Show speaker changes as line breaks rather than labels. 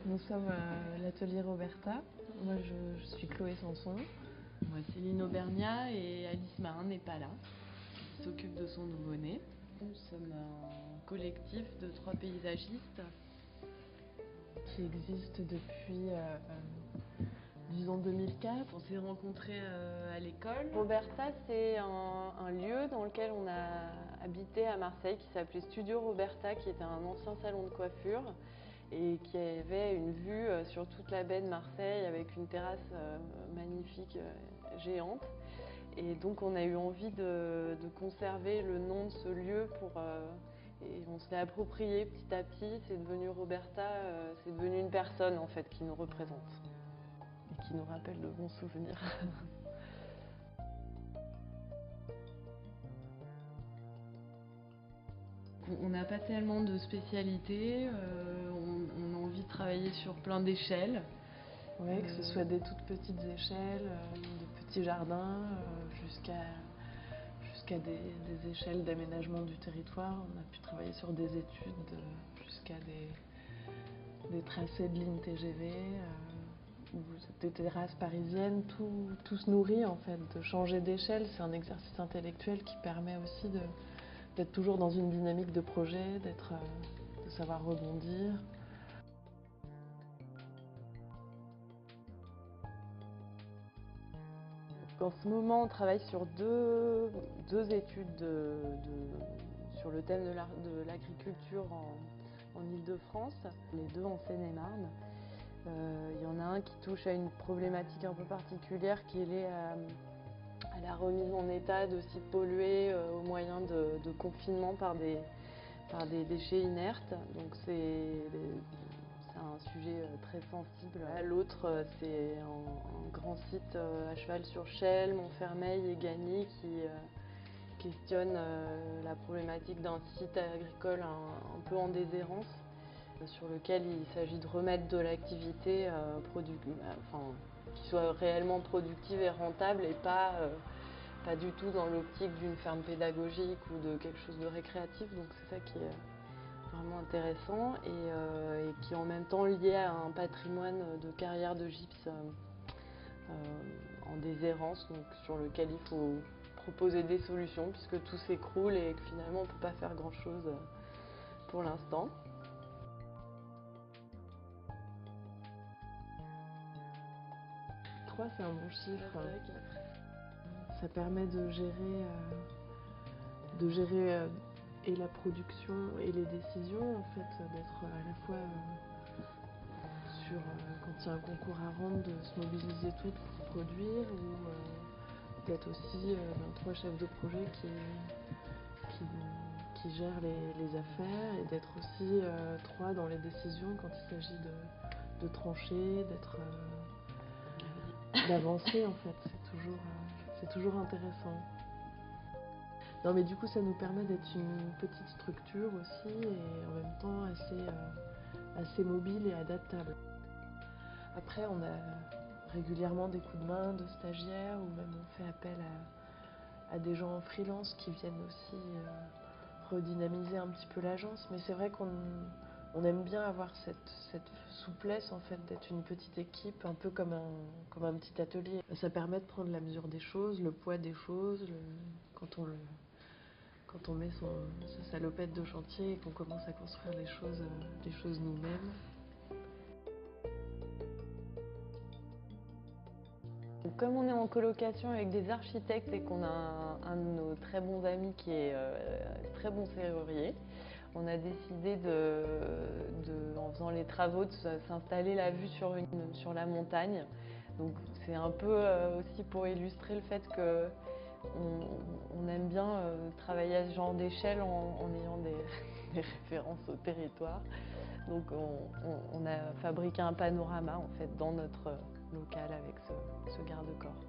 Nous sommes à l'atelier Roberta. Moi, je suis Chloé Sanson.
Moi, Céline Aubergnat et Alice Marin n'est pas là, qui s'occupe de son nouveau-né. Nous sommes un collectif de 3 paysagistes
Qui existe depuis, disons, 2004.
On s'est rencontrés à l'école.
Roberta, c'est un lieu dans lequel on a habité à Marseille qui s'appelait Studio Roberta, qui était un ancien salon de coiffure et qui avait une vue sur toute la baie de Marseille avec une terrasse magnifique, géante. Et donc on a eu envie de conserver le nom de ce lieu et on se l'est approprié petit à petit. C'est devenu Roberta, c'est devenu une personne en fait qui nous représente et qui nous rappelle de bons souvenirs.
On n'a pas tellement de spécialité, on a envie de travailler sur plein d'échelles.
Oui, que ce soit des toutes petites échelles, de petits jardins, jusqu'à des échelles d'aménagement du territoire. On a pu travailler sur des études jusqu'à des tracés de lignes TGV, ou des terrasses parisiennes. Tout se nourrit en fait. De changer d'échelle, c'est un exercice intellectuel qui permet aussi d'être toujours dans une dynamique de projet, de savoir rebondir.
En ce moment, on travaille sur deux études sur le thème de l'agriculture en Île-de-France, les deux en Seine-et-Marne. Il y en a un qui touche à une problématique un peu particulière qui est liée à la remise en état de sites pollués au moyen de confinement par des déchets inertes. Donc c'est un sujet très sensible. L'autre, c'est un grand site à cheval sur Chelles, Montfermeil et Gagny qui questionne la problématique d'un site agricole un peu en déshérence, sur lequel il s'agit de remettre de l'activité qui soit réellement productive et rentable et pas du tout dans l'optique d'une ferme pédagogique ou de quelque chose de récréatif. Donc c'est ça qui est vraiment intéressant et qui est en même temps lié à un patrimoine de carrière de gypse en déshérence, donc sur lequel il faut proposer des solutions puisque tout s'écroule et que finalement on ne peut pas faire grand chose pour l'instant.
3, c'est un bon chiffre. Ça permet de gérer et la production et les décisions, en fait, d'être à la fois quand il y a un concours à rendre, de se mobiliser toutes pour produire, ou d'être aussi 3 chefs de projet qui gèrent les affaires, et d'être aussi 3 dans les décisions quand il s'agit de trancher, d'avancer en fait. C'est toujours intéressant. Non, mais du coup, ça nous permet d'être une petite structure aussi et en même temps assez mobile et adaptable. Après, on a régulièrement des coups de main de stagiaires ou même on fait appel à des gens en freelance qui viennent aussi redynamiser un petit peu l'agence. Mais c'est vrai qu'on aime bien avoir cette souplesse en fait, d'être une petite équipe, un peu comme un petit atelier. Ça permet de prendre la mesure des choses, le poids des choses, quand on met sa salopette de chantier et qu'on commence à construire les choses nous-mêmes.
Comme on est en colocation avec des architectes et qu'on a un de nos très bons amis qui est très bon serrurier, on a décidé en faisant les travaux, de s'installer la vue sur la montagne. Donc c'est un peu aussi pour illustrer le fait qu'on aime bien travailler à ce genre d'échelle en ayant des références au territoire. Donc on a fabriqué un panorama en fait dans notre local avec ce garde-corps.